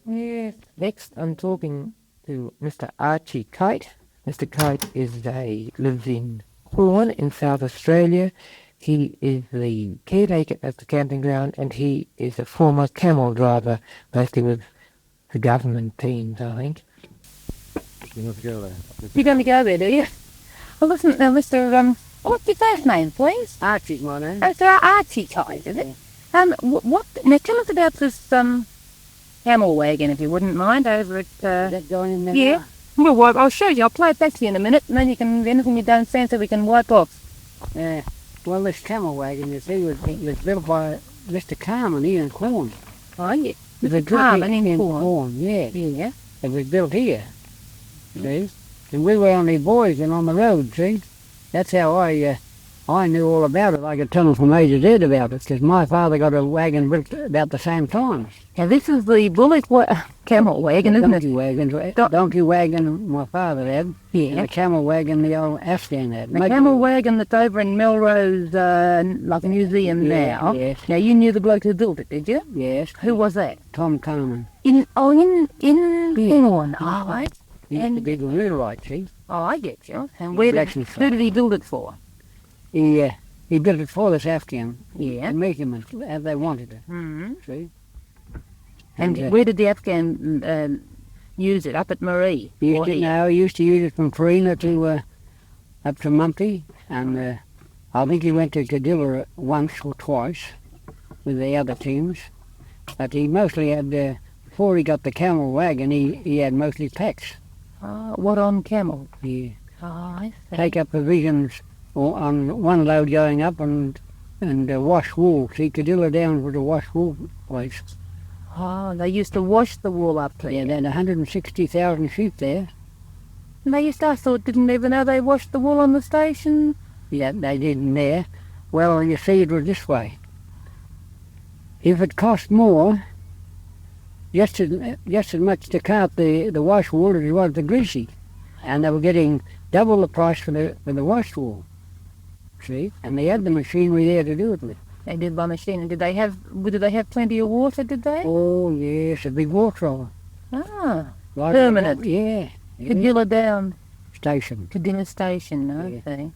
Yes. Next, I'm talking to Mr. Archie Kite. Mr. Kite lives in Quorn in South Australia. He is the caretaker at the camping ground, and he is a former camel driver, mostly with the government teams, I think. You're going to go there, do you? Well, listen, Mr. What's your first name, please? Archie's my name. Oh, so Archie Kite, is it? Now tell us about this, camel wagon, if you wouldn't mind, over at, Is that going in there? yeah. Well, I'll show you. I'll play it back to you in a minute, and then you can, anything you don't fancy, we can wipe off. Yeah. Well, this camel wagon, you see, was built by Mr. Carmen here in Quorn. Oh, yeah. It was Carmen built in Quorn. yeah. Yeah. It was built here, see? And we were only boys and on the road, see? That's how I knew all about it. I could tell them from A to Z about it, because my father got a wagon built about the same time. Now, this is the camel wagon, isn't Donkey wagon. Donkey wagon my father had. Yeah. And the camel wagon the old Afghan had. The camel wagon that's over in Melrose, like a museum now. Yes. Now, you knew the bloke who built it, did you? Yes. Who was that? Tom Carmen. In Quorn. Oh, right. He used to be the wheelwright, see? Oh, I get you. And Who who did he build it for? He built it for this Afghan. Yeah. To make him as they wanted it, Mm-hmm. see? And where did the Afghan use it? Up at Marie? He used to use it from Farina to up to Mumpty, and I think he went to Cadilla once or twice with the other teams. But he mostly had, before he got the camel wagon, he had mostly packs. What on camel? Yeah. Oh, I see. Take up provisions on one load going up and wash wool. See, Cadilla down with the wash wool place. Oh, they used to wash the wool up there. Yeah, they had 160,000 sheep there. And I thought, didn't even know they washed the wool on the station? Yeah, they didn't there. Well, you see, it was this way. If it cost more, just as much to cart the wash wool as it was the greasy. And they were getting double the price for the wash wool. See? And they had the machinery there to do it with. They did by machine. And did they have plenty of water, did they? Oh, yes, a big water roller. Ah, Like permanent. Yeah. Cadilla down. Station. Cadilla Station, okay.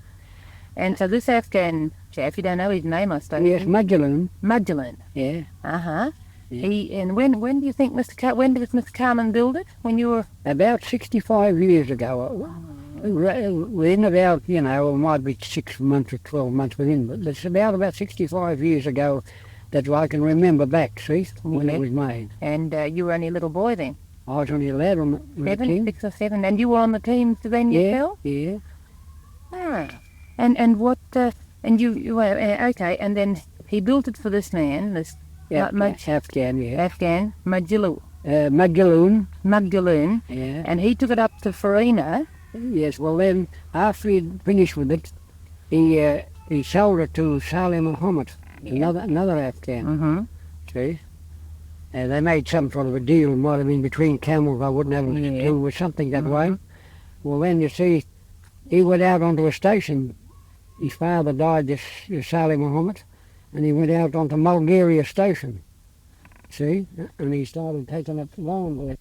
And so this Afghan chap, you don't know his name, I suppose. Yes, Magdalene. Magdalene. Yeah. Uh-huh. Yeah. And when do you think when did Mr. Carmen build it? When you were... About 65 years ago. Within about, it might be 6 months or 12 months within, but it's about 65 years ago that I can remember back, see, when it was made. And you were only a little boy then? I was only a lad on the team. 6 or 7, and you were on the team then yourself? Yeah. Ah. And what, and you okay, and then he built it for this man, this... Afghan, yeah. Afghan, Magdalene. Magdalene. Yeah. And he took it up to Farina. Yes, well then, after he'd finished with it, he sold it to Saleh Muhammad, another Afghan. Mm-hmm. See? They made some sort of a deal, it might have been between camels, I wouldn't have a clue, with something that way. Well then, you see, he went out onto a station. His father died, this Saleh Muhammad, and he went out onto Bulgaria station, see? And he started taking up land there.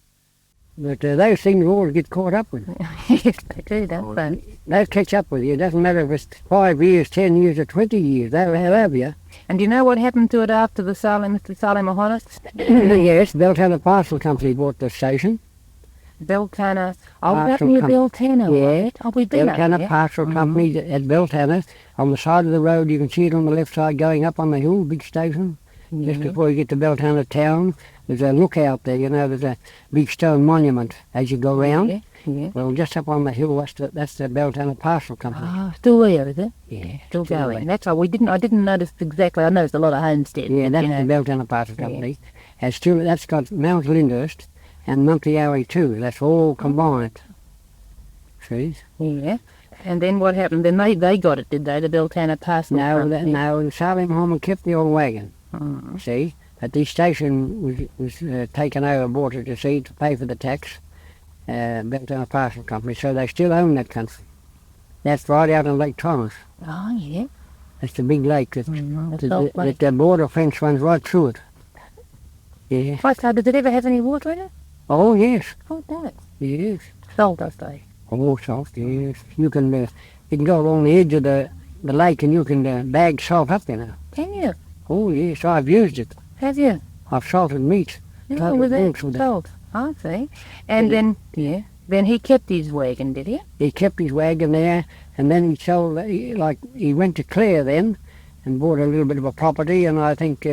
But those things always get caught up with. Yes, they do, don't they? They'll catch up with you. It doesn't matter if it's 5 years, 10 years or 20 years. They'll have you. And do you know what happened to it after Mr. Saleh Muhammad? Yes, Beltana Parcel Company bought the station. Beltana. Oh, that near Beltana, yeah. Right? Oh, we've been Beltana Parcel Company at Beltana. On the side of the road, you can see it on the left side going up on the hill, big station. Just before you get to Beltana town, there's a lookout there, there's a big stone monument as you go round. Yeah. Well, just up on the hill, that's the Beltana Parcel Company. Ah, still there, is it? Yeah. Still going. That's why I didn't notice exactly. I noticed a lot of homesteads. Yeah, that's the Beltana Parcel Company. That's got Mount Lyndhurst and Monty Alley too. That's all combined. See? Yeah. And then what happened? Then they got it, did they? The Beltana Parcel Company? No, Saleh Muhammad kept the old wagon. See? But the station was taken over, bought it to pay for the tax, Beltana Parcel Company, so they still own that country. That's right out on Lake Thomas. Oh, yeah. That's the big lake that the border fence runs right through it. Yeah. Right, so did it ever have any water in it? Oh, yes. Oh, no. Yes. Salt, I say. Oh, salt, yes. You can go along the edge of the lake and you can bag salt up, you know. Can you? Oh, yes, I've used it. Have you? I've salted meat. No, Salted with milks that with it. salt. I see. And then, yeah, then he kept his wagon, did he? He kept his wagon there, and then he sold, he went to Clare then and bought a little bit of a property, and I think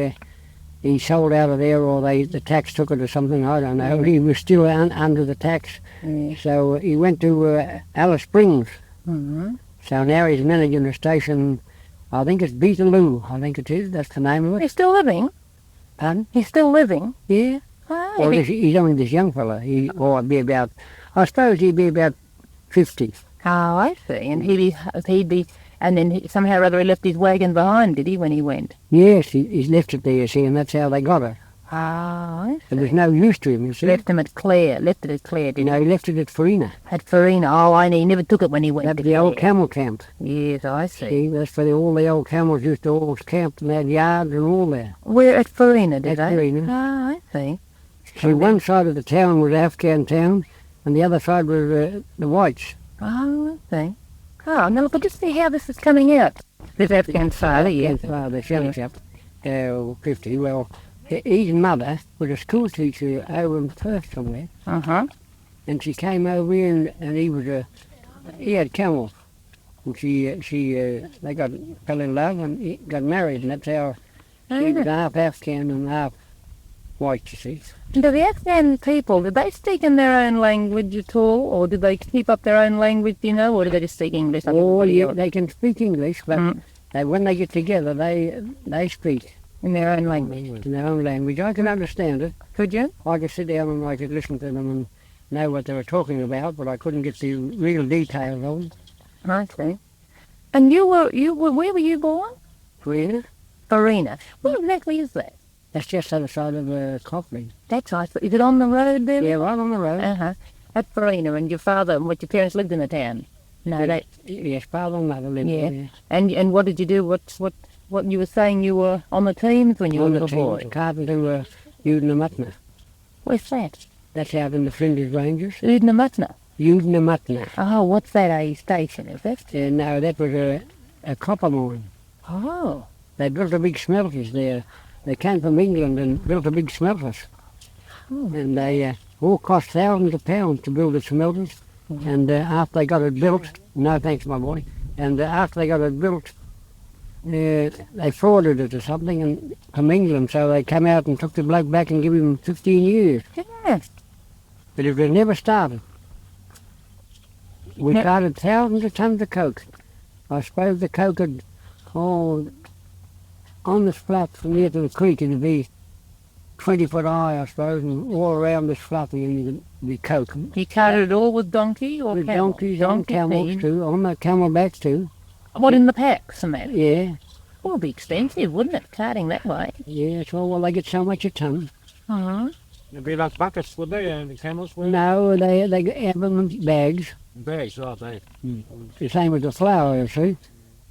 he sold out of there, or the tax took it or something, I don't know. He was still under the tax, so he went to Alice Springs. Mm-hmm. So now he's managing a station, I think it's Beetaloo, I think it is, that's the name of it. He's still living? Pardon? He's still living? Yeah. Oh, Well, he's only this young fella. I suppose he'd be about 50. oh, I see. And he'd be, and then somehow or other he left his wagon behind, did he, when he went? Yes, he's left it there, you see, and that's how they got it. Oh, I see. There was no use to him, you see. Left it at Clare, did he? No, he left it at Farina. At Farina. Oh, I know. He never took it when he went That's to the old Clare. camel camp. Yes, I see. See, that's where all the old camels used to all camp and they had yards and all there. Where at Farina, did At they? Farina. Oh, I see. So one side of the town was Afghan town, and the other side was the whites. Oh, I see. Oh, now look, just see how this is coming out. This Afghan father, yeah. This young chap, 50. Well, his mother was a school teacher over in Perth somewhere, Uh-huh. and she came over here, and he had camels, and they fell in love and he got married, and that's how she was half Afghan and half white, you see. Do the Afghan people, did they speak in their own language at all, or did they keep up their own language, do you know, or did they just speak English? Like Oh, everybody yeah, else? they can speak English, but when they get together, they speak In their own language. in their own language. I can understand it. Could you? I could sit down and I could listen to them and know what they were talking about, but I couldn't get the real details of them. I see. And where were you born? Farina? Farina. Where exactly is that? That's just on the side of Coffley. That's right. Is it on the road there? Yeah, right on the road. Uh-huh. At Farina, and your father, your parents lived in the town? No, they... Yes, father and mother lived Yeah. there. And what did you do? What you were saying you were on the teams when you were a On little the boy? team, Carpenter were Udnamutna. Where's that? That's out in the Flinders Ranges. Udnamutna. Udnamutna. Oh, what's that, a station, is it? No, that was a copper mine. Oh. They built a big smelters there. They came from England and built a big smelters. And they all cost thousands of pounds to build the smelters. And after they got it built, no thanks my boy, and after they got it built, they frauded it or something from England, so they come out and took the bloke back and gave him 15 years. Yeah. But it was never started. We No. started thousands of tons of coke. I suppose the coke had, on this flat from here to the creek, it'd be 20 foot high, I suppose, and all around this flat would be coke. You carted it all with donkey or With camel? donkeys and camels team. too, on the camelbacks too. What, in the packs and that? Yeah, Well, it'd be expensive, wouldn't it, carting that way? yeah, well, they get so much a ton. Uh-huh. It'd be like buckets, would they? The camels were? No, they have them in bags. Bags, aren't they? The same as the flour, you see.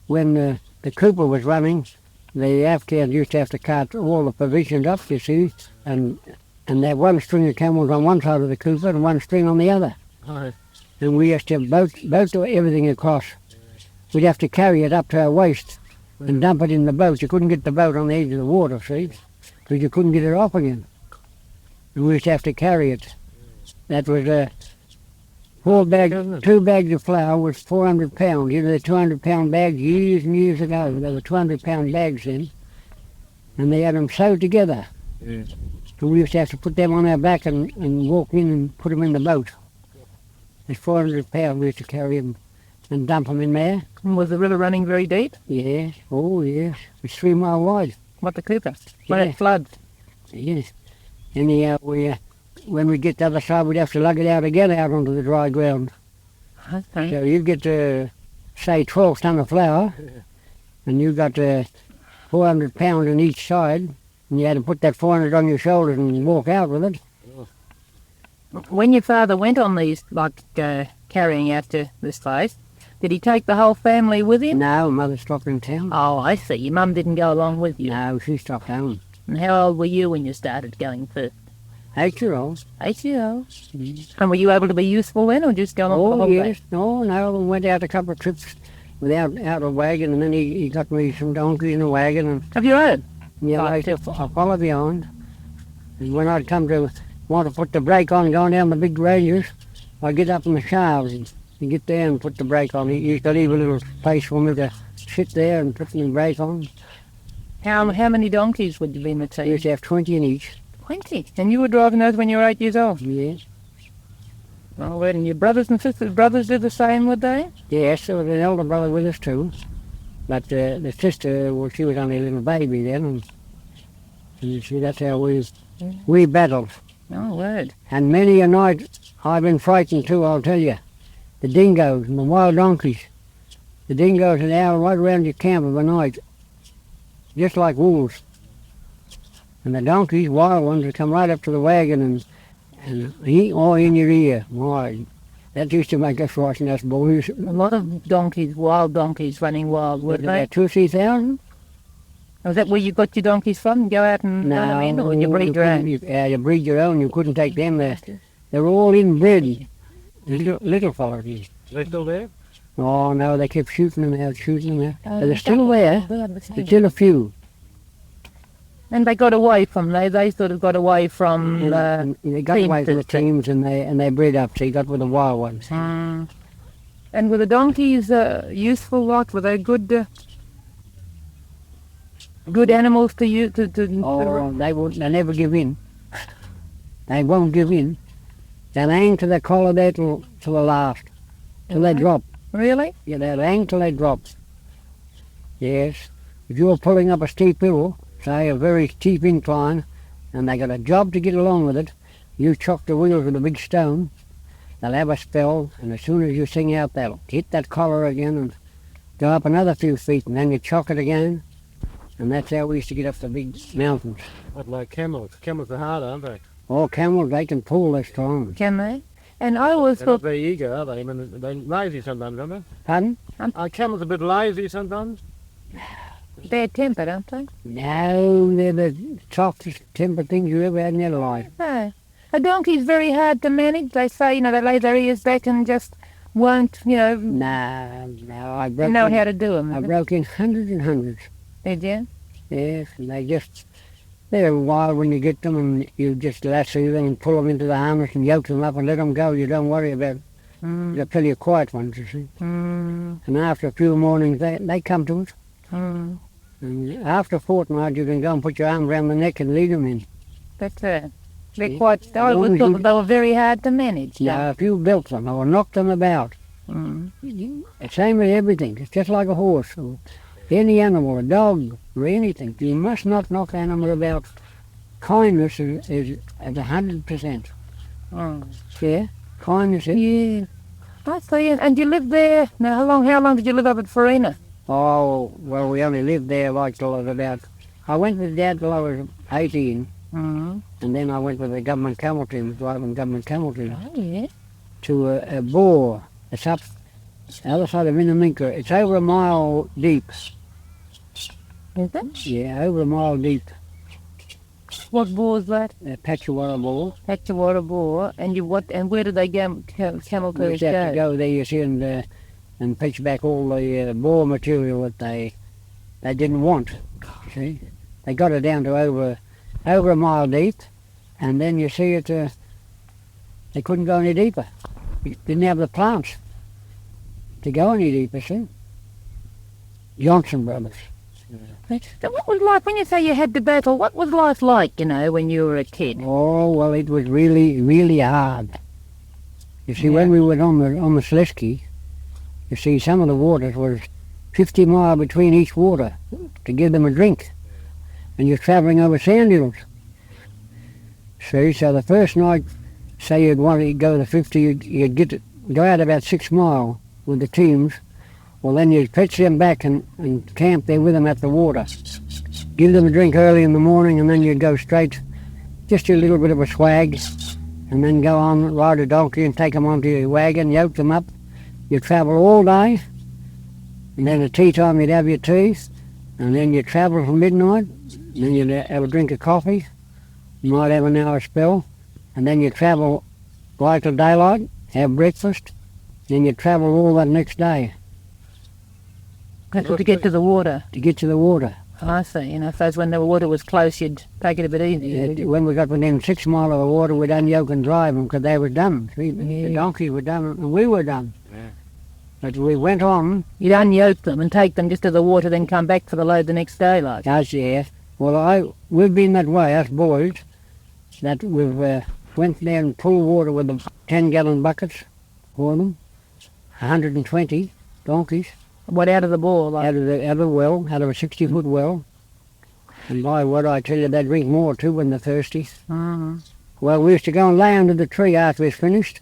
When the Cooper was running, the Afghans used to have to cart all the provisions up, you see, and they had one string of camels on one side of the Cooper and one string on the other. Right. And we used to have boat everything across. We'd have to carry it up to our waist and dump it in the boat. You couldn't get the boat on the edge of the water, see, because you couldn't get it off again. And we used to have to carry it. That was 2 bags of flour was 400 pounds. You know, the 200-pound bags years and years ago. They were 200-pound bags then. And they had them sewed together. Yeah. And we used to have to put them on our back and walk in and put them in the boat. It's 400 pounds we used to carry them and dump them in there. And was the river running very deep? Yes, oh yes. It's 3 mile wide. What, the Cooper? When Yeah. it floods? Yes. Anyhow, when we get to the other side, we'd have to lug it out again out onto the dry ground. Okay. So you'd get, say, 12 ton of flour, and you got 400 pounds on each side, and you had to put that 400 on your shoulders and walk out with it. When your father went on these, carrying out to this place, did he take the whole family with him? No, Mother stopped in town. Oh, I see. Your mum didn't go along with you. No, she stopped home. And how old were you when you started going first? 8-year-olds. 8 years old. And were you able to be useful then, or just going on the Oh, holiday? yes. No, I went out a couple of trips without a wagon, and then he got me some donkey in a wagon, and Of your own? yeah, Right. I follow behind. And when I'd come to want to put the brake on going down the big ranges, I'd get up in the shafts and get there and put the brake on. He used to leave a little place for me to sit there and put the brake on. How many donkeys would you be in the I team? used to have 20 in each. 20. And you were driving those when you were 8 years old? Yes. Oh, well, and your brothers and brothers did the same, would they? Yes, there was an elder brother with us too. But the sister, well, she was only a little baby then, and you see, that's how we battled. Oh, word. And many a night I've been frightened too, I'll tell you. The dingoes and the wild donkeys. The dingoes are out right around your camp of a night, just like wolves. And the donkeys, wild ones, would come right up to the wagon and eat all in your ear. Why, that used to make us frighten us boys. A lot of donkeys, wild donkeys running wild, weren't they? About 2 or 3,000? Was that where you got your donkeys from? Go out and run them in, or you breed your own? You breed your own. You couldn't take them there. They're all inbred. Little fellas. Are they still there? Oh no, they kept shooting them out. Oh, But they're still there. There's still a few. And they got away from, they sort of got away from And they got teams away from the to the- teams and they bred up, so you got with the wild ones. And were the donkeys useful, like, were they good animals to you? Oh, they never give in. They won't give in. They'll hang to their collar there till the last, till they drop. Really? Yeah, they'll hang till they drop. Yes. If you're pulling up a steep hill, say a very steep incline, and they got a job to get along with it, you chock the wheels with a big stone, they'll have a spell, and as soon as you sing out, they'll hit that collar again and go up another few feet, and then you chock it again, and that's how we used to get up the big mountains. Not like camels. Camels are hard, aren't they? Oh, camels, they can pull this strong. Can they? And I always They're not thought, very eager, are they? I mean, they're lazy sometimes, aren't they? Pardon? Are camels a bit lazy sometimes? bad-tempered, aren't they? No, they're the softest tempered things you ever had in your life. No. A donkey's very hard to manage. They say, they lay their ears back and just won't, No, I broke know in, how to do them. I broke in hundreds and hundreds. Did you? Yes, and they're wild when you get them, and you just lasso them and pull them into the harness and yoke them up and let them go. You don't worry about it. They're pretty quiet ones, you see. And after a few mornings, they come to us. And after a fortnight, you can go and put your arm around the neck and lead them in. That's it. They're Yeah. quite, I always thought that they were very hard to manage. Now, if you built them or knocked them about, same with everything. It's just like a horse or any animal, a dog or anything. You must not knock the animal about. Kindness is at 100%. Yeah, kindness is. Yeah. I see. And you lived there. Now, how long did you live up at Farina? Oh, well, we only lived there like till I was about. I went with Dad till I was 18, and then I went with the government camel team, driving government camel team, Oh, yeah. to a bore. It's up the other side of Minneminka. It's over a mile deep. Is it? Yeah, over a mile deep. What bore is that? A Patchawara bore. Patchawara bore. And where did they go, camel We tours used to have to go? go there, you see, and pitch back all the bore material that they didn't want. See, they got it down to over a mile deep, and then you see it. They couldn't go any deeper. You didn't have the plants to go any deeper. See, Johnson Brothers. So what was life, when you say you had to battle, what was life like, when you were a kid? Oh well, it was really, really hard. You see, when we went on the Slisky, you see, some of the waters was 50 miles between each water to give them a drink, and you're travelling over sand hills. See, so the first night, say you'd want to go to 50, you'd go out about 6 miles with the teams. Well, then you'd fetch them back and camp there with them at the water. Give them a drink early in the morning, and then you'd go straight, just a little bit of a swag, and then go on, ride a donkey and take them onto your wagon, yoke them up. You'd travel all day, and then at tea time you'd have your tea, and then you'd travel from midnight, then you'd have a drink of coffee, you might have an hour spell, and then you'd travel right till daylight, have breakfast, then you'd travel all that next day That's to get to the water. to get to the water. I see. You know, I suppose when the water was close, you'd take it a bit easier. When we got within 6 miles of the water, we'd unyoke and drive them because they were done. See, the Yeah. donkeys were done and we were done. Yeah. But we went on. You'd unyoke them and take them just to the water, then come back for the load the next day, like. Us, yeah. Well, we've been that way, us boys, that we've went there and pulled water with the 10-gallon buckets for them, 120 donkeys, What, out of the bore, like? out of the well, out of a 60-foot well. And by what I tell you, they drink more too when they're thirsty. Mm. Well, we used to go and lay under the tree after we'd finished,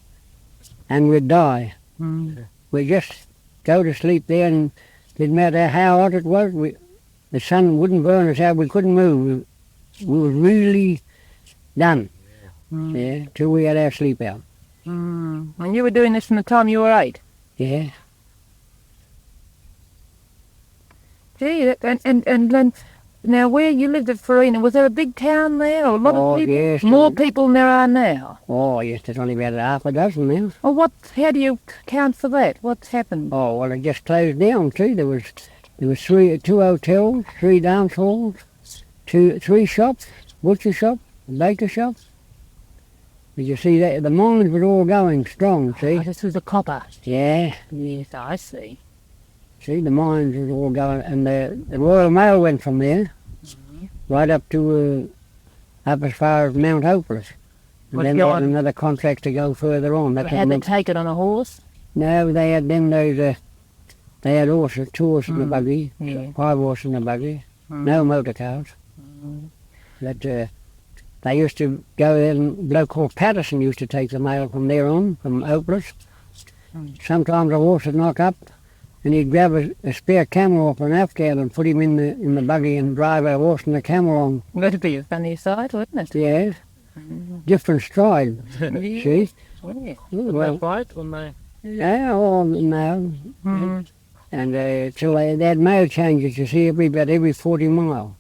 and we'd die. Mm. We'd just go to sleep there, and didn't matter how hot it was, the sun wouldn't burn us out, we couldn't move. We were really done, Mm. yeah, till we had our sleep out. Mm. And you were doing this from the time you were 8? Yeah. Gee, and then, now where you lived at Farina, was there a big town there, or a lot Oh, of people? yes. More people than there are now? Oh, yes, there's only about half a dozen now. Well, how do you account for that? What's happened? Oh, well, it just closed down, see. There was two hotels, 3 dance halls, 3 shops, butcher shop, baker shop. Did you see that? The mines were all going strong, see. Oh, this was the copper. Yeah, Yes, I see. see, the mines were all going, and the Royal Mail went from there, right up to, up as far as Mount Hopeless. And What's then they had going- another contract to go further on. That's Had what to take it on a horse? No, they had them those, they had horses, 2 horses in the buggy, Yeah. 5 horses in the buggy, no motor cars. That, they used to go there, and a bloke called Patterson used to take the mail from there on, from Hopeless. Sometimes a horse would knock up, and he'd grab a spare camel off an Afghan and put him in the buggy and drive a horse and a camel on. That'd be a funny sight, wouldn't it? Yeah, different stride, see? Yeah. Well, Fight when they... yeah, oh, no. Mm. And till they had mail changes, you see, about every 40 mile.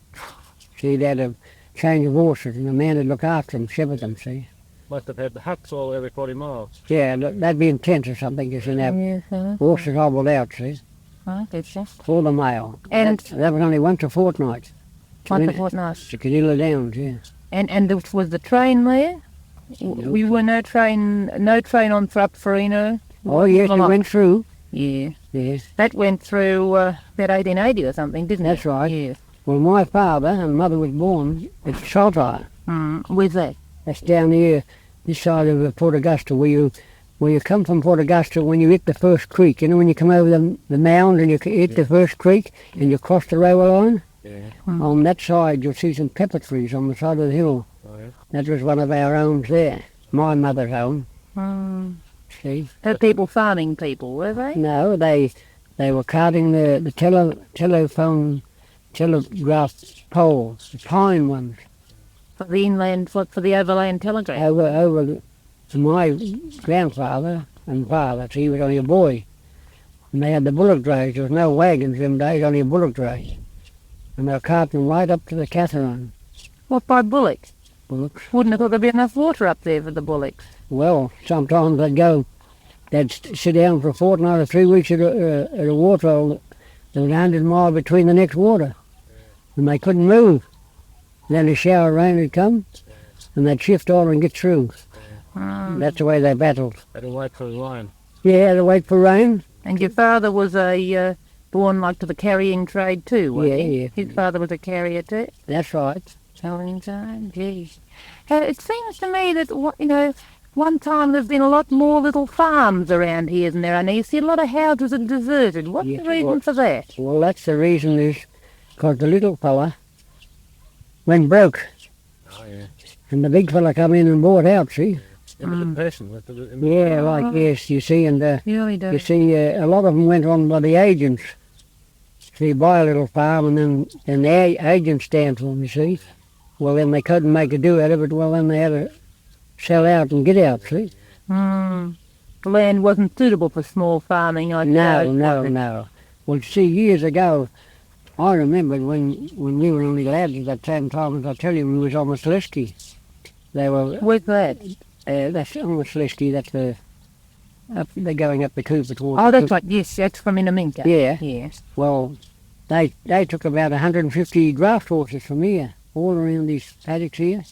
See, they had a change of horses, and the man would look after them, shepherd them, see. Must have had the huts all every 40 miles. Yeah, that'd be intense or something, you see, now. Yes, Horses hobbled out, see, I get you. for the mail. And That was only once a fortnight. once a fortnight. To Cadilla Downs, yeah. And was the train there? We were no train on for up Farina? Oh, yes, Well, we not- went through. Yeah. Yes, That went through about 1880 or something, didn't it? that's right. Yeah. Well, my father and mother was born at Saltire. Where's that? That's down here, this side of Port Augusta, where you come from Port Augusta when you hit the first creek. You know, when you come over the mound and you hit the first creek and you cross the railway line? Yeah. On that side, you'll see some pepper trees on the side of the hill. Oh, yeah. That was one of our homes there. My mother's home, see? They're people farming people, were they? No, they were carting the telegraph poles, the pine ones, For the inland, for the overland telegraph. over to my grandfather and father. So he was only a boy. And they had the bullock drays. There was no wagons in them days, only a bullock dray. And they were carting them right up to the Catherine. What, by bullocks? Bullocks. Wouldn't have thought there'd be enough water up there for the bullocks. Well, sometimes they'd sit down for a fortnight or 3 weeks at a waterhole. There was 100 miles between the next water. And they couldn't move. Then a shower of rain would come, and they'd shift on and get through. That's the way they battled. Had to wait for the line. Yeah, to wait for rain. And your father was born like to the carrying trade too, was Yeah, he? yeah. His father was a carrier too. That's right. Telling time, geez. It seems to me that one time there's been a lot more little farms around here than there are now. You see a lot of houses are deserted. What's Yes, the reason well- for that? Well, that's the reason is because the little fella went broke, Oh, yeah. and the big fella come in and bought out, see? It was a person. With the, Yeah, like, yes, you see, and Really do. you see, a lot of them went on by the agents. So you buy a little farm, and then the agent stands for them, you see. Well, then they couldn't make a do out of it, well, then they had to sell out and get out, see? The land wasn't suitable for small farming, I No, suppose, no, was it? no. Well, see, years ago, I remember when we were only lads at that same time, as I tell you, we was on the Slisky. They were, Where's that? that's on the Slisky, that's they're going up the Cooper towards Oh, the that's right. Yes, that's from Inaminka. Yeah. Yes. Well, they took about 150 draft horses from here, all around these paddocks here.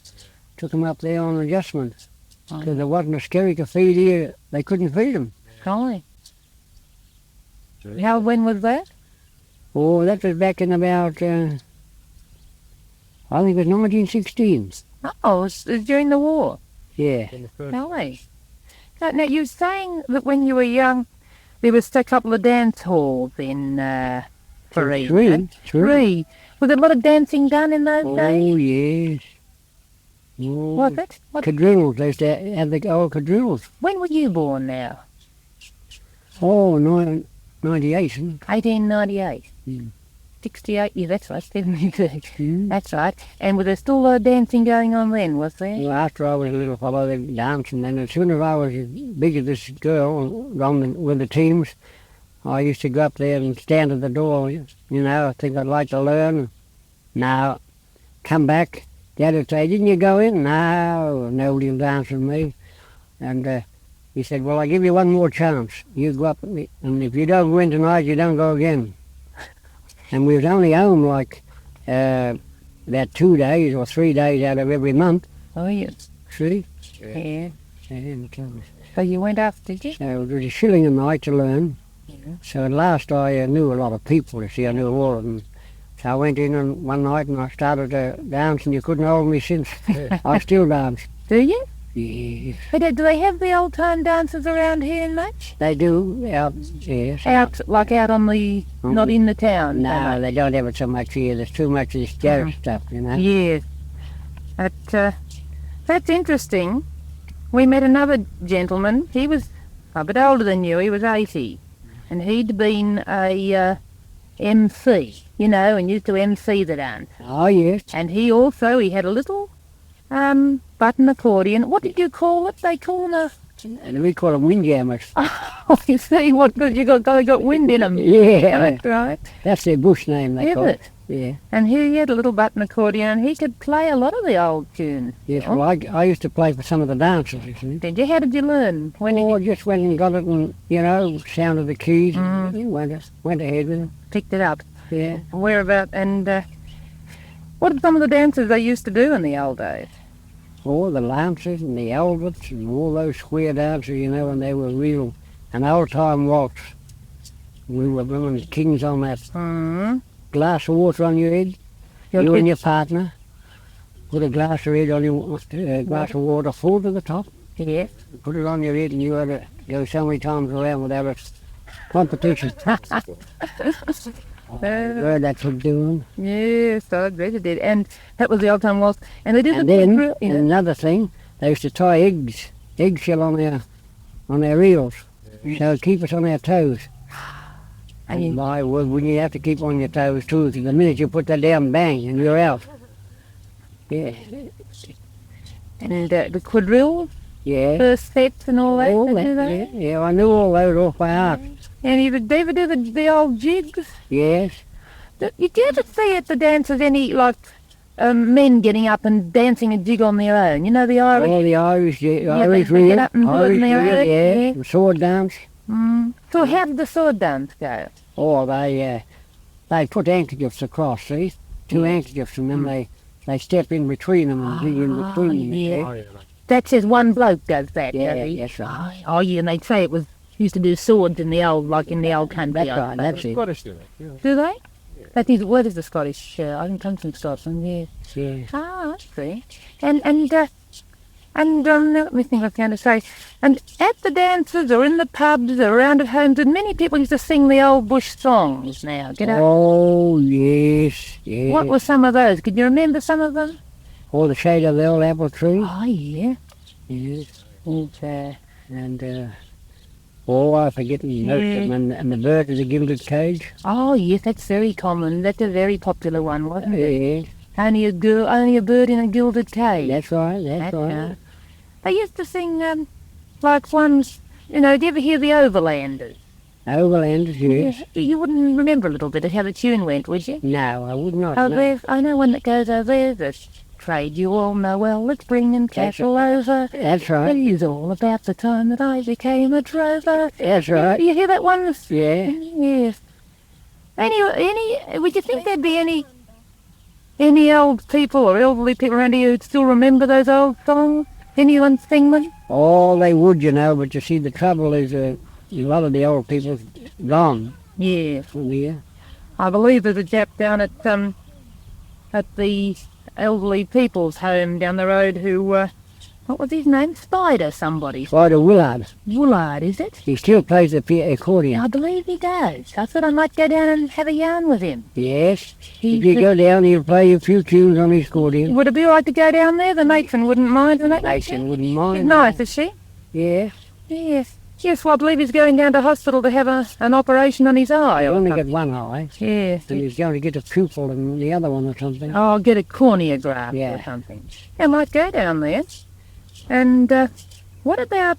Took them up there on adjustment. Because there wasn't a skerry to feed here. They couldn't feed them. Golly. When was that? Oh, that was back in about, I think it was 1916. Oh, it was during the war. Yeah. In the first Golly. Now, you were saying that when you were young, there was a couple of dance halls in Farine. Three. Was there a lot of dancing done in those days? Oh, yes. Oh, Was it? quadrilles. They used to have the old quadrilles. When were you born now? Oh, 98. 1898. Mm. 68, yeah, that's right, 72. Mm. That's right. And was there still a lot of dancing going on then, was there? Well, after I was a little fellow, they were dancing. And as soon as I was as big as this girl with the teams, I used to go up there and stand at the door. You know, I think I'd like to learn. Now, come back. Dad would say, didn't you go in? No, nobody will dance with me. And he said, well, I give you one more chance. You go up, and if you don't win tonight, you don't go again. And we was only home like about 2 days or 3 days out of every month. Oh, yes. See? Yeah. And So you went up, did you? it was a shilling a night to learn. Yeah. So at last I knew a lot of people, you see, I knew all of them. So I went in one night and I started to dance, and you couldn't hold me since. I still dance. Do you? Yes. But do they have the old time dances around here much? They do, yes. Out on the, not in the town? No, they don't have it so much here. There's too much of this jazz stuff, you know. Yes. That's interesting. We met another gentleman. He was a bit older than you. He was 80. And he'd been a MC, you know, and used to MC the dance. Oh, yes. And he had a little button accordion. What did you call it? They call them And we call them windjammers. Oh, you see, because they got wind in them. Yeah. That's right. That's their bush name, they Is call it? Yeah. And he had a little button accordion, and he could play a lot of the old tunes. Yes, well, I used to play for some of the dancers, you see. Did you? How did you learn? I just went and got it and, you know, sounded the keys and went ahead with it. Picked it up? Yeah. Whereabout? And what are some of the dances they used to do in the old days? All the Lancers and the Alberts and all those square dancers, you know, and they were real. An old-time waltz. We were running kings on that. Glass of water on your head, you and your partner. Put a glass of head on your glass of water full to the top. Yes. Put it on your head, and you had to go so many times around without a competition. Heard that's what doing. Yes, I bet it did. And that was the old time waltz. And they did And the then drill, you know. another thing, they used to tie eggshell on their reels, so it'd keep us on our toes. And my word, when you have to keep on your toes too, 'cause the minute you put that down, bang, and you're out. Yeah. And the quadrilles, Yeah. first steps and all that. All did that, you yeah, yeah, I knew all those off by heart. And you would ever do the old jigs? Yes. Did you ever see at the dances any, like, men getting up and dancing a jig on their own? You know, the Irish... All the Irish, they Irish get reel, up and do it Irish in their reel, own, yeah, yeah. the sword dance. So how did the sword dance go? Oh, they put handkerchiefs across, see? Two handkerchiefs, and then they step in between them and dig in between them. yeah. Oh, yeah, mate. That says one bloke does that, Yeah, does he? that's right. Oh, yeah, and they'd say it was used to do swords in the old country. That's I right, suppose. that's it. Scottish, do they? Yeah. Do they? That is, what is the Scottish? I think it comes from Scotland, yeah. Yeah. Ah, I see. And let me think what I was going to say. And at the dances or in the pubs or around at homes, and many people used to sing the old bush songs now. Oh, yes, yes. What were some of those? Could you remember some of them? Or the shade of the old apple tree. Oh, yeah. Yes. And, I forget most of them. And the bird is a gilded cage. oh, yes, that's very common. That's a very popular one, wasn't it? Yes, Only a bird in a gilded cage. that's right, that's right. They used to sing, like ones, you know, do you ever hear the Overlanders? Overlanders, yes. You wouldn't remember a little bit of how the tune went, would you? No, I would not. Oh, No. I know one that goes, oh, there's a trade you all know well, that's bringing cattle over. That's It right. is all about the time that I became a drover. That's right. You hear that one? Yeah. Yes. Would you think there'd be any old people or elderly people around here who'd still remember those old songs? Anyone sing them? Oh, they would, you know, but you see, the trouble is a lot of the old people's gone Yeah. from here. I believe there's a chap down at the elderly people's home down the road who, what was his name? Spider somebody. Spider Willard. Willard, is it? He still plays the accordion. I believe he does. I thought I might go down and have a yarn with him. Yes. If you go down, he'll play a few tunes on his accordion. Would it be all right to go down there? The matron wouldn't mind, wouldn't it? Nation wouldn't She's mind. nice, is she? Yeah. Yes. Yes, well, I believe he's going down to hospital to have an operation on his eye. He or only something. got one eye, Yes. and he's going to get a pupil in the other one or something. Oh, get a cornea graft Yeah. or something. I might go down there. And what about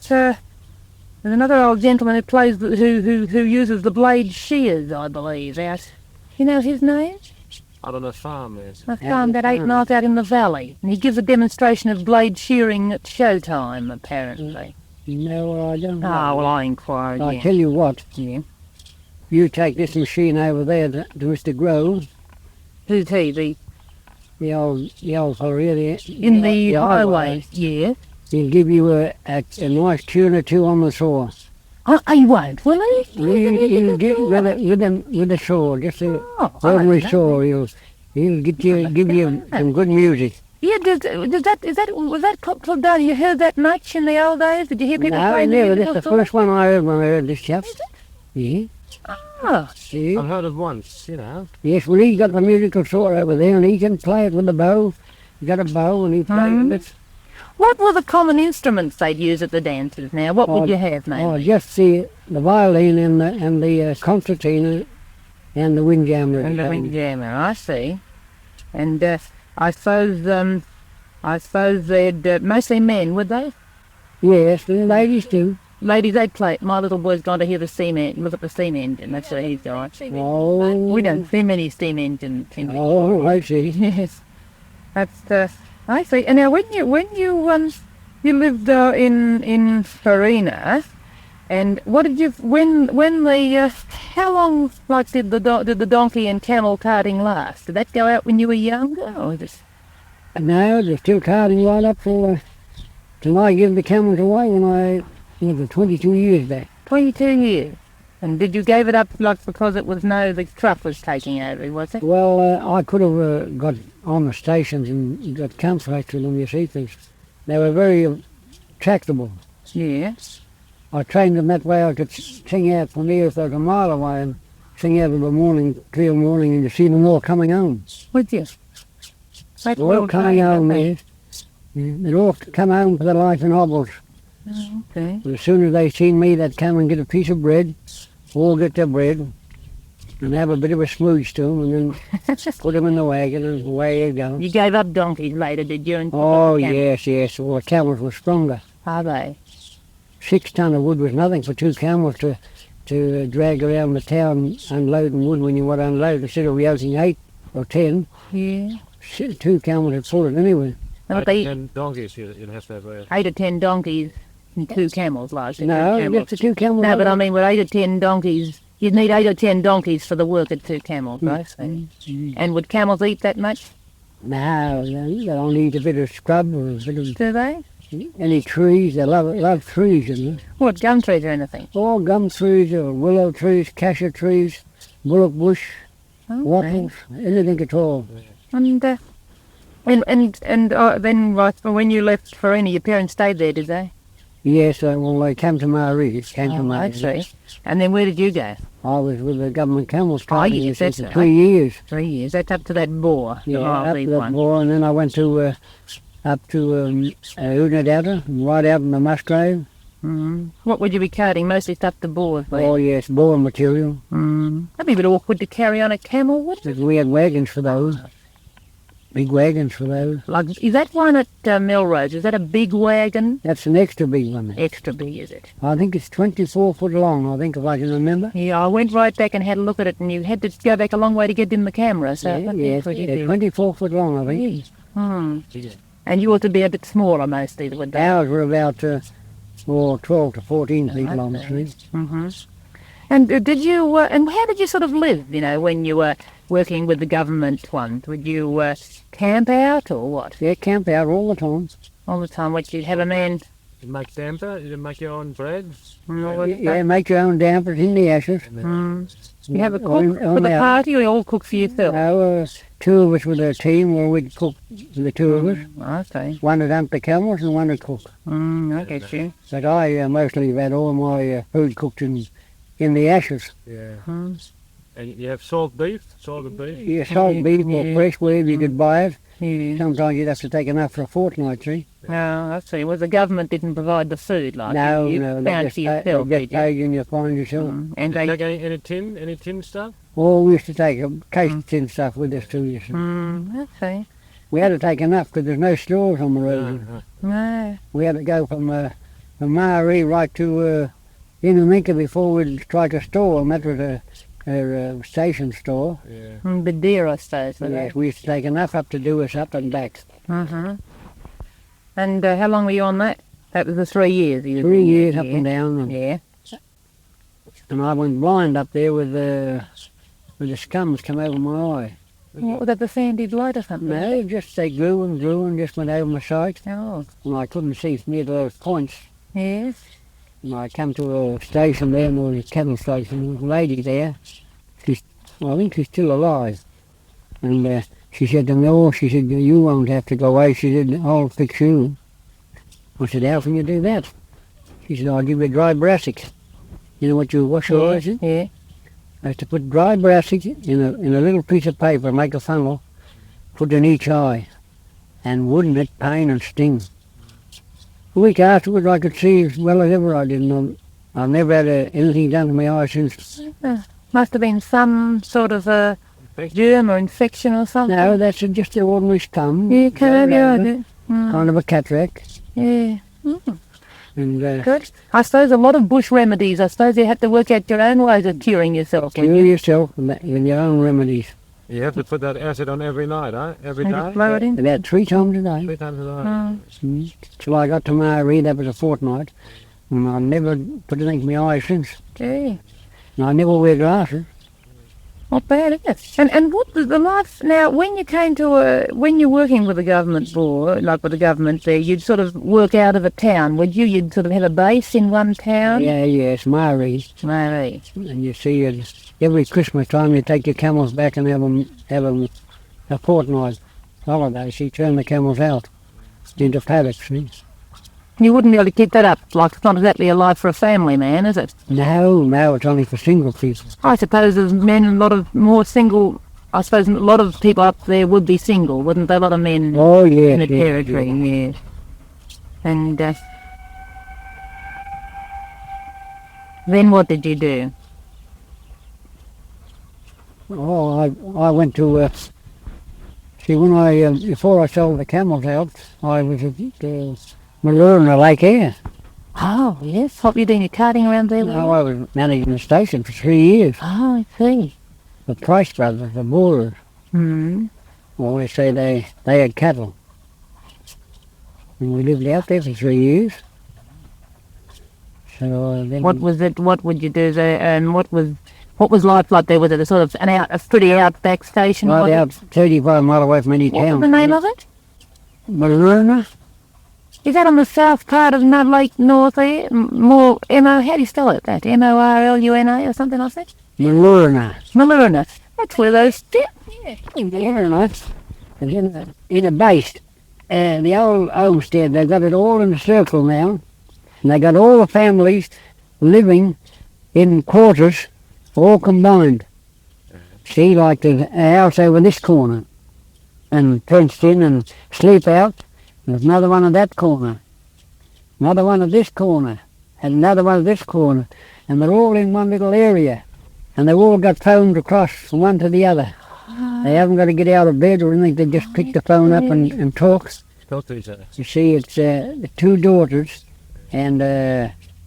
there's another old gentleman who plays who uses the blade shears, I believe, out. You know his name? Out on a farm, yes. I found that 8 miles out in the valley, and he gives a demonstration of blade shearing at showtime, apparently. No, I don't know. Ah, well, I inquire I again. tell you what, Yeah. you take this machine over there to Mr. Grove, Who's he? the old fellow here, In the highway. Yeah. he'll give you a nice tune or two on the saw. Oh, he won't, will he? He'll get with a saw, just a Oh, I ordinary don't know. saw. He'll give you some good music. Yeah, was that put down? You heard that much in the old days? Did you hear people No, playing never. the This is the first one I heard when I heard this chap. Yeah. Oh, See? I've heard it once, you know. Yes, well, he's got the musical saw over there, and he can play it with a bow. He's got a bow, and he plays Hmm. with it. what were the common instruments they'd use at the dances now? What would Oh, you have, Oh, mainly? just the violin and the concertina and the windjammer. And the windjammer, I see. And I suppose they'd mostly men, would they? Yes, the ladies too. Ladies, they'd play. My little boy's gone to hear the steam engine. Look at the steam engine. That's what he's got. Oh, We don't see many steam engines. Oh, I see. Yes, that's I see. And now, when you lived in Farina, and what did you when the how long like did the donkey and camel carting last? Did that go out when you were younger, or was it? No, they're still carting right up till I give the camels away when I was 22 years back. 22 years? And did you give it up like because it was the truck was taking over, was it? Well, I could have got on the stations and got contracts with them, you see, 'cause they were very tractable. Yeah. I trained them that way I could sing out from here if they were a mile away and sing out in the morning, clear morning, and you see them all coming home. Would you? That's All well coming trained, home, aren't they? yes. Yeah, they'd all come home for their life in hobbles. Oh, okay. But as soon as they seen me, they'd come and get a piece of bread, all get their bread, and have a bit of a smooch to them, and then put them in the wagon, and away you go. You gave up donkeys later, did you? And Oh, camels? yes. Well, the camels were stronger. Are they? 6 ton of wood was nothing for 2 camels to drag around the town unloading wood when you want to unload. Instead of using 8 or 10, Yeah. 2 camels would pull it anyway. No, but they 10 donkeys you'd have to have. 8 or 10 donkeys and 2 camels, largely. No, 2 camels. just the 2 camels. No, but I mean, with 8 or 10 donkeys, you'd need 8 or 10 donkeys for the work of 2 camels, right? And would camels eat that much? No, they only eat a bit of scrub or a bit of Do they? any trees. They love trees, you know. What, gum trees or anything? All gum trees or willow trees, cassia trees, bullock bush, Okay. wattles, anything at all. And then, right, when you left Farina, your parents stayed there, did they? Yes, well, they came to Marie. I see. And then where did you go? I was with the government camels training yes, for that's right. 3 years. 3 years. That's up to that boar. Yeah, the up to big that one. bore, and then I went to up to Unadata, right out in the Musgrave. What would you be carting? Mostly stuff to boars, were you? Oh yes, boar material. That'd be a bit awkward to carry on a camel, wouldn't it? Because we had wagons for those. big wagons for those. Like, is that one at Melrose? Is that a big wagon? That's an extra big one. Extra big, is it? I think it's 24 foot long, I think, if I can remember. Yeah, I went right back and had a look at it, and you had to go back a long way to get in the camera. So Yeah, 24 foot long, I think. Hmm. And you ought to be a bit smaller mostly, would they? Ours were about 12 to 14 feet long. Mm-hmm. And did you? And how did you sort of live? You know, when you were working with the government ones, would you camp out or what? Yeah, camp out all the time. All the time. What, you'd have a man? You make damper, you make your own bread. Yeah, make your own dampers in the ashes. You have a Or cook on for the our- party, or you all cook for yourself? Two of us with a team where we'd cook for the two of us. Okay. One would hump the camels and one would cook. I get you. But I mostly had all my food cooked in the ashes. Yeah. Mm. And you have salted beef? Yeah, salt beef or fresh, wherever you could buy it. Yeah. Sometimes you'd have to take enough for a fortnight, see? Oh, I see. Well, the government didn't provide the food, like No, you no, found for yourself, they did just you? paid you and you find yourself. And Did you they. take any tin stuff? Well, we used to take a case of tin stuff with us too, you see. Okay. We had to take enough because there's no stores on the road. No. We had to go from Marie right to Inaminka before we'd try to store them. That was a station store. Yeah. But dear, I suppose. Yes, we used to take enough up to do us up and back. And how long were you on that? That was the 3 years. 3 years up and down. Yeah. And I went blind up there with the scums come over my eye. What was that, the sandy blight or something? No, just they grew and just went over my sight. Oh, And I couldn't see near to those points. yes. And I come to a station there, and there was a cattle station, there was a lady there. I think she's still alive. And she said to me, oh, she said, you won't have to go away. She said, I'll fix you. I said, how can you do that? She said, I'll give you dry brassic. You know what you wash your eyes in? Yeah. I have to put dry brassic in a little piece of paper, make a funnel, put in each eye. And wouldn't it pain and sting? A week afterwards I could see as well as ever. I've never had anything done to my eyes since. Must have been some sort of a germ or infection or something. No, that's just the ordinary scum. Yeah, can I do it? Kind of a cataract. Yeah. And Good. I suppose a lot of bush remedies. I suppose you had to work out your own ways of curing yourself. cure yourself with your own remedies. You have to put that acid on every night, huh? Every And day? blow it in. About 3 times a day. 3 times a night. Till I got to Marie, that was a fortnight. And I never put anything in my eyes since. Gee. And I never wear glasses. Not bad, is it? And what was the life now? When you came to when you're working with the government board, like with the government there, you'd sort of work out of a town, would you? You'd sort of have a base in one town. Yeah, it's Marie. Maybe. And you see it every Christmas time you take your camels back and have them a fortnight holiday. So you turn the camels out into paddocks. See? You wouldn't be able to keep that up. Like, it's not exactly a life for a family man, is it? No, it's only for single people. I suppose there's men, a lot of more single. I suppose a lot of people up there would be single, wouldn't they? A lot of men Oh, yeah. in the territory, yeah. And then what did you do? Oh, I went to, see, when before I sold the camels out, I was at Malurna Lake Air. Oh, yes. What were you doing? You're carting around there? No, I was managing the station for 3 years. Oh, I see. The Price brothers, the Boers, well, they say they had cattle. And we lived out there for 3 years. So then... What was it? What would you do there? And what was life like there? Was it a sort of a pretty outback station? Right was out 35 mile away from any What town. was the name of it? Malurna? Is that on the south part of Lake North there? More how do you spell it? That Morluna or something like that? Malurna. Malurna. That's where those. Malurna. And in a base, the old homestead, they've got it all in a circle now. And they got all the families living in quarters, all combined. See, like the house over this corner, and fenced in and sleep out. There's another one at that corner, another one at this corner, and another one at this corner. And they're all in one little area. And they've all got phones across from one to the other. They haven't got to get out of bed or anything. They just pick the phone up and talk. Talk to each other. You see, it's the two daughters and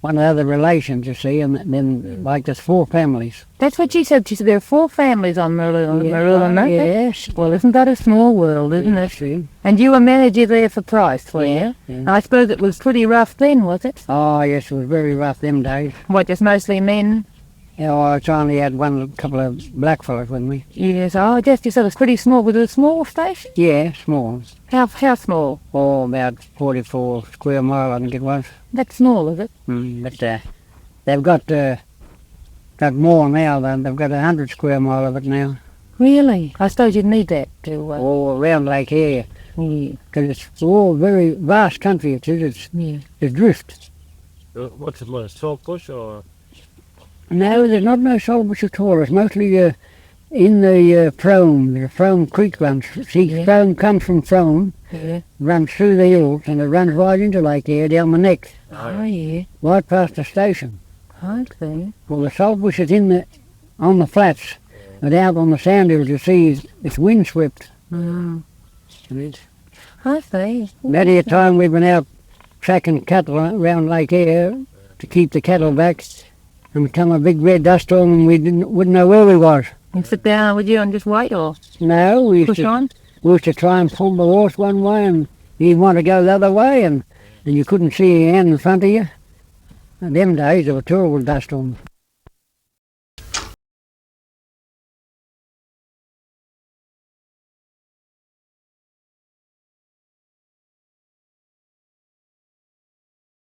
one of the other relations, you see, and then like there's 4 families. That's what she said. She said there are 4 families on Maroon, aren't there? Yes. Well, isn't that a small world, isn't it? See? And you were manager there for Price, were you? Yeah. I suppose it was pretty rough then, was it? Oh, yes, it was very rough them days. What, just mostly men? Yeah, I only had couple of black fellas with me. Yes, oh, just you said it was pretty small. Was it a small station? Yeah, small. How small? Oh, about 44 square mile, I think it was. That's small, is it? But they've got more now than they've got 100 square mile of it now. Really? I suppose you'd need that to... All around Lake here. yeah. Because it's all very vast country, it is. It's drift. What's it more, salt bush or? No, there's not no saltbush at all. It's mostly in the Frome. The Frome Creek runs. See, Frome comes from Frome, runs through the hills, and it runs right into Lake here, down the neck, Oh, yeah. right past the station. I see. Well, the saltbush is on the flats, but out on the sand hills, you see, it's windswept. Mm. I see. Many a time we've been out tracking cattle around Lake here to keep the cattle back, and we come a big red dust storm and we wouldn't know where we was. And sit down with you and just wait, or No, we push on? used to try and pull the horse one way and he'd want to go the other way and you couldn't see your hand in front of you. In them days there were terrible dust storms.